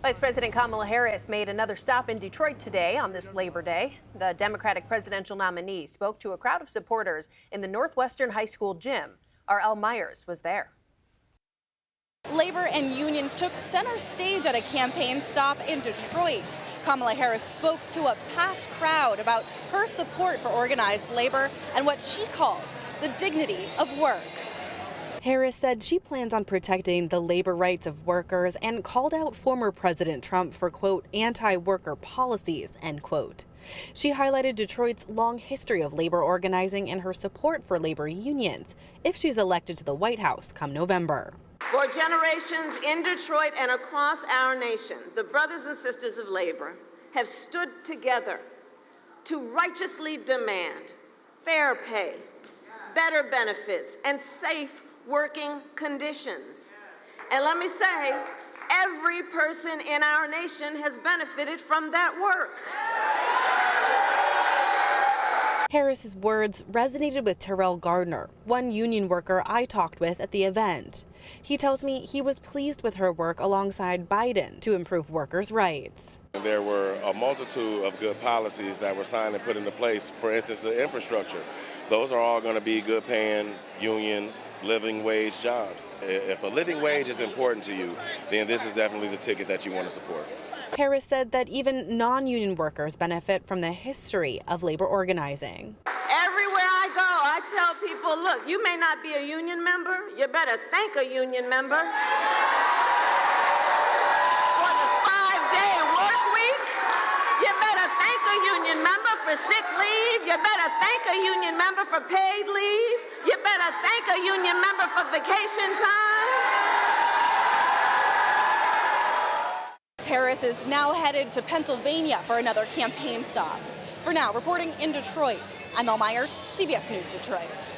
Vice President Kamala Harris made another stop in Detroit today on this Labor Day. The Democratic presidential nominee spoke to a crowd of supporters in the Northwestern High School gym. Our Elle Myers was there. Labor and unions took center stage at a campaign stop in Detroit. Kamala Harris spoke to a packed crowd about her support for organized labor and what she calls the dignity of work. Harris said she plans on protecting the labor rights of workers and called out former President Trump for, quote, anti-worker policies, end quote. She highlighted Detroit's long history of labor organizing and her support for labor unions if she's elected to the White House come November. For generations in Detroit and across our nation, the brothers and sisters of labor have stood together to righteously demand fair pay, better benefits, and safe working conditions. And let me say, every person in our nation has benefited from that work. Harris's words resonated with Terrell Gardner, one union worker I talked with at the event. He tells me he was pleased with her work alongside Biden to improve workers' rights. There were a multitude of good policies that were signed and put into place. For instance, the infrastructure. Those are all going to be good paying union living wage jobs. If a living wage is important to you, then this is definitely the ticket that you want to support. Harris said that even non-union workers benefit from the history of labor organizing. Everywhere I go, I tell people, look, you may not be a union member, you better thank a union member for the 5-day work week. You better thank a union member for sick leave. You better thank a union member for paid leave. You better thank a union member for vacation time. Harris is now headed to Pennsylvania for another campaign stop. For now, reporting in Detroit, I'm Elle Myers, CBS News Detroit.